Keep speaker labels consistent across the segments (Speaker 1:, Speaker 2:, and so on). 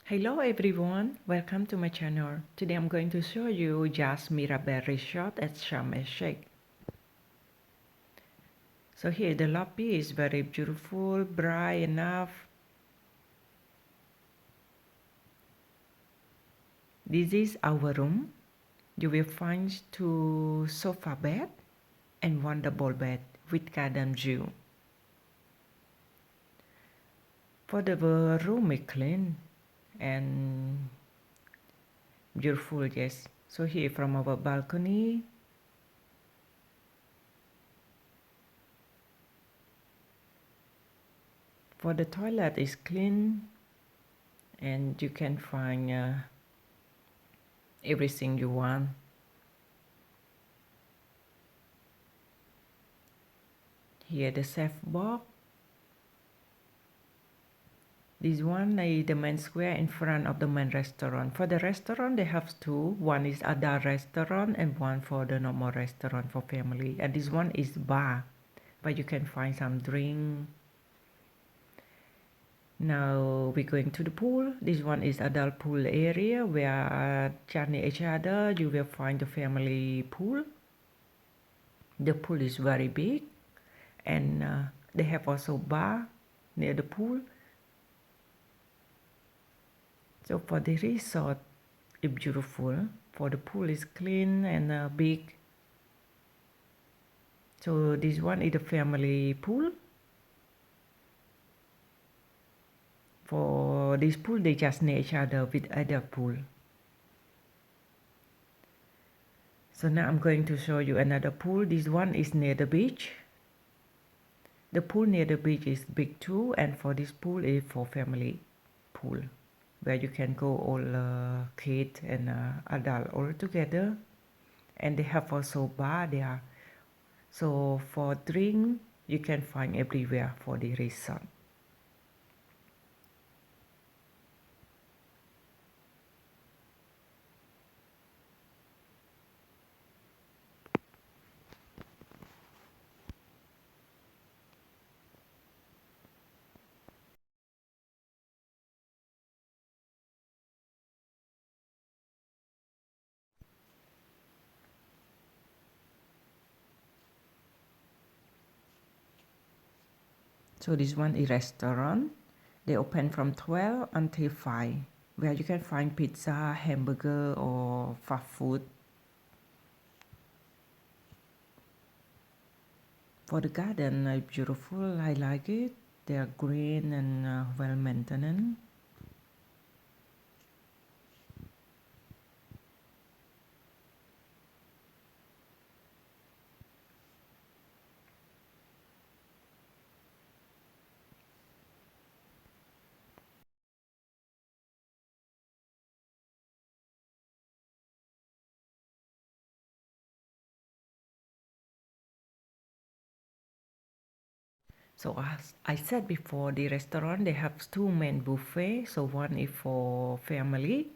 Speaker 1: Hello everyone, welcome to my channel. Today I'm going to show you Jaz Mirabel Resort at Sharm El Sheikh. So here the lobby is very beautiful, bright enough. This is our room. You will find two sofa bed and one double bed with garden view. For the room is clean and beautiful, yes. So here from our balcony, for the toilet is clean and you can find everything you want. Here the chef box. This one is the main square in front of the main restaurant. For the restaurant, they have two. One is adult restaurant and one for the normal restaurant for family. And this one is bar, where you can find some drink. Now we're going to the pool. This one is adult pool area where near each other you will find the family pool. The pool is very big, and they have also bar near the pool. So for the resort, it's beautiful. For the pool is clean and big. So this one is the family pool. For this pool, they just near each other with other pool. So now I'm going to show you another pool. This one is near the beach. The pool near the beach is big too, and for this pool is for family pool, where you can go all kids and adult all together. And they have also bar there. So for drink, you can find everywhere for the resort. So this one is restaurant. They open from 12 until 5, where you can find pizza, hamburger or fast food. For the garden, beautiful. I like it. They are green and well maintained. So as I said before, the restaurant, they have two main buffets. So one is for family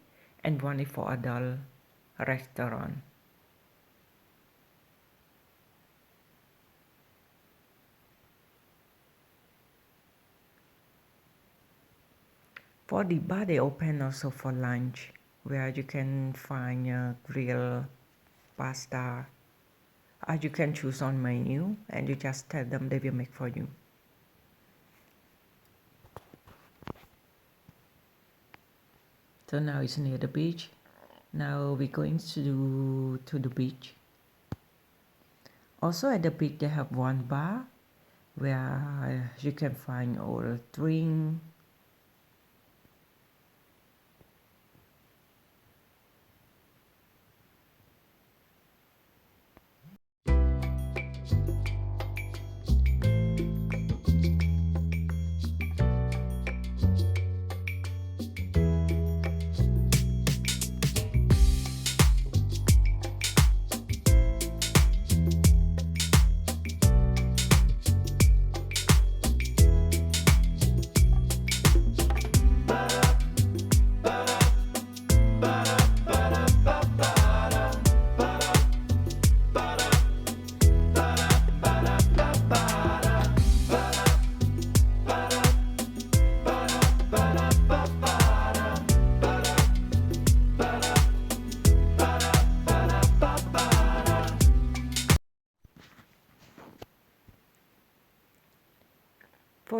Speaker 1: and one is for adult restaurant. For the bar, they open also for lunch, where you can find grilled pasta. You can choose on menu and you just tell them, they will make for you. So now it's near the beach. Now we're going to the beach. Also at the beach they have one bar where you can find all drink.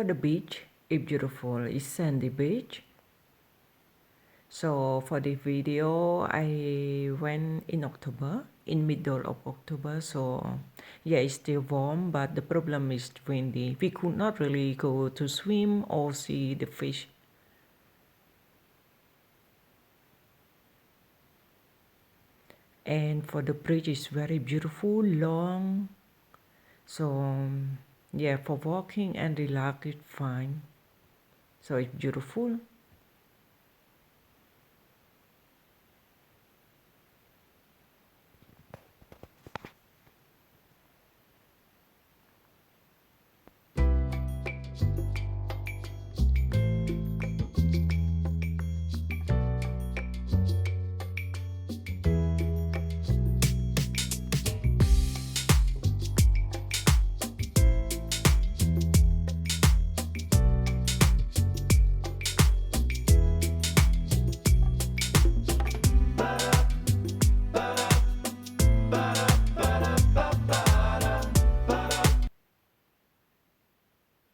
Speaker 1: for the beach, it's beautiful. It's sandy beach. So for the video, I went in October, in middle of October. So yeah, it's still warm, but the problem is windy. We could not really go to swim or see the fish. And for the bridge, it's very beautiful, long. So yeah, for walking and relax, it's fine. So it's beautiful.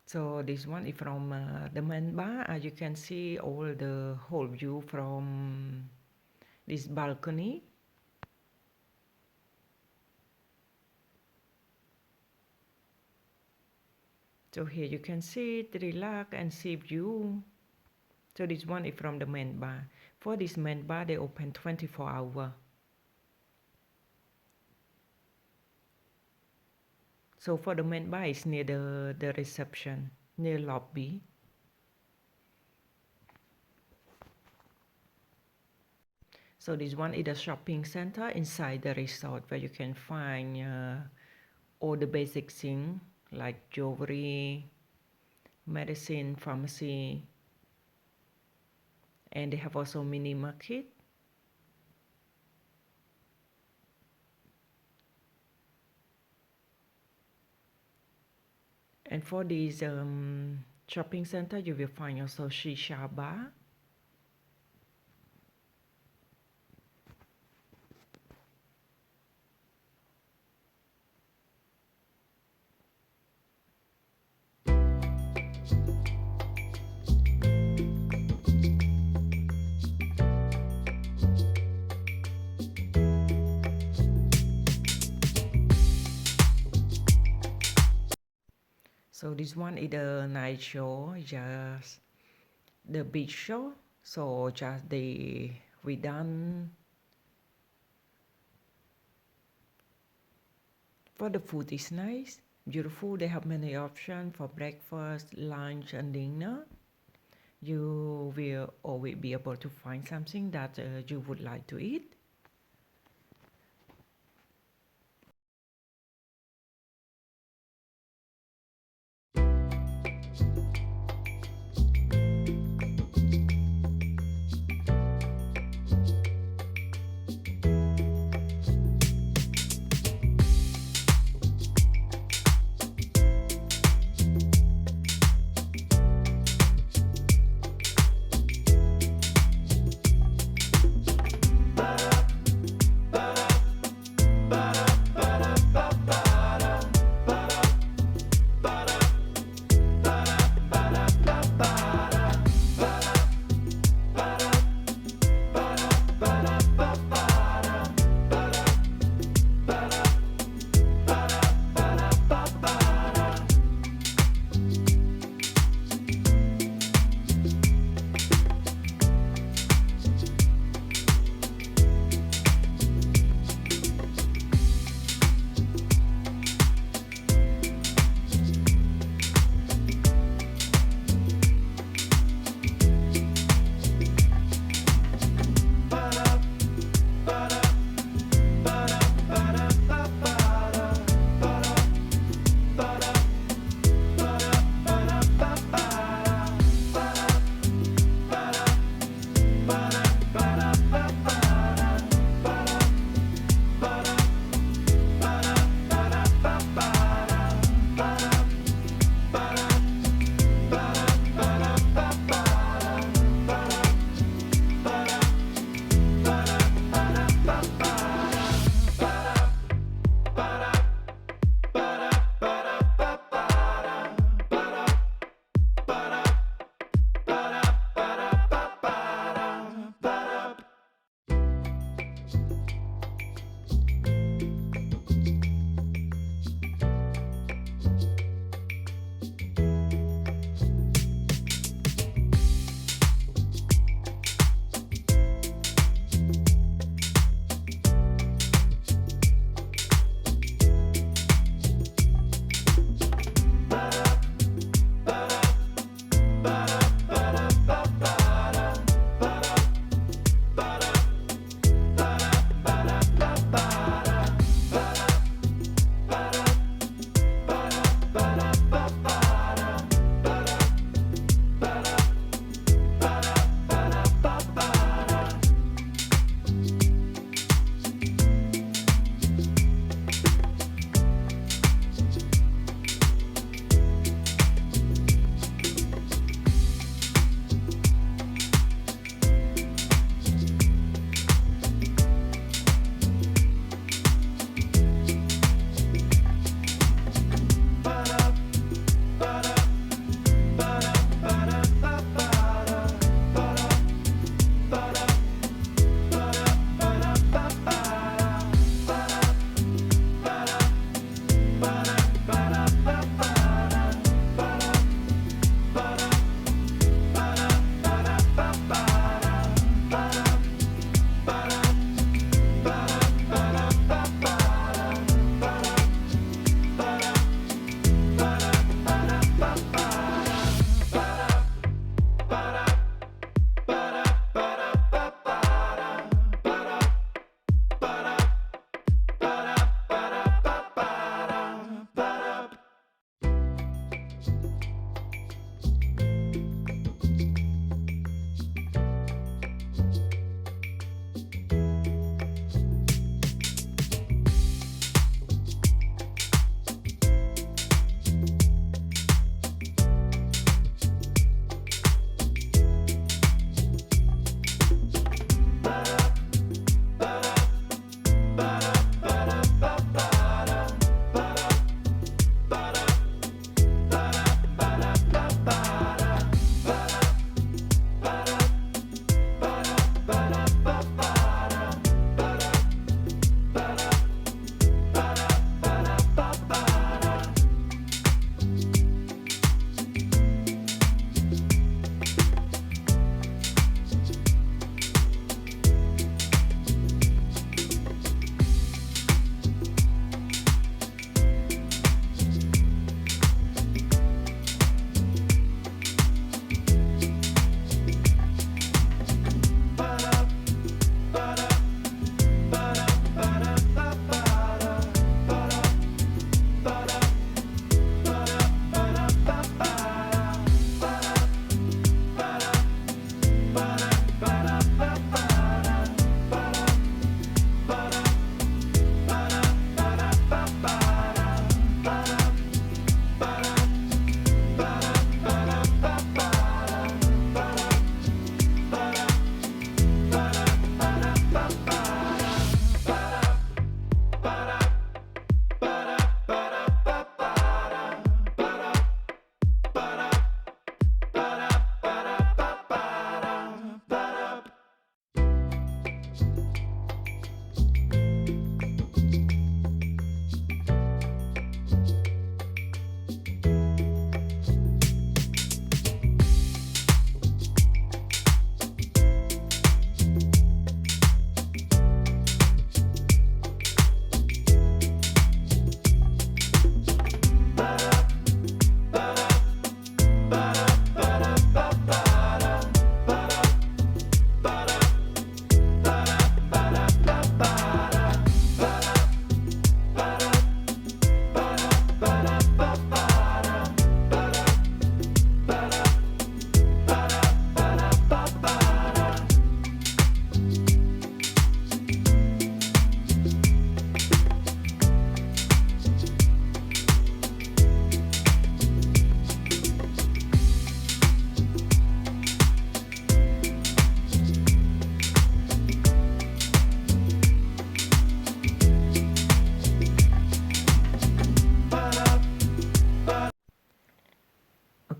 Speaker 1: So this one is from the main bar. As you can see all the whole view from this balcony. So here you can sit, relax and see view. So this one is from the main bar. For this main bar, they open 24 hours. So for the main bar, it's near the reception, near lobby. So this one is the shopping center inside the resort where you can find all the basic things like jewelry, medicine, pharmacy, and they have also mini market. And for this shopping center, you will find also shisha bar. So this one is the night show, just the beach show. So just we done. For the food is nice, beautiful. They have many options for breakfast, lunch, and dinner. You will always be able to find something that you would like to eat.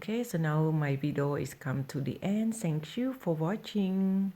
Speaker 1: Okay, so now my video is come to the end. Thank you for watching.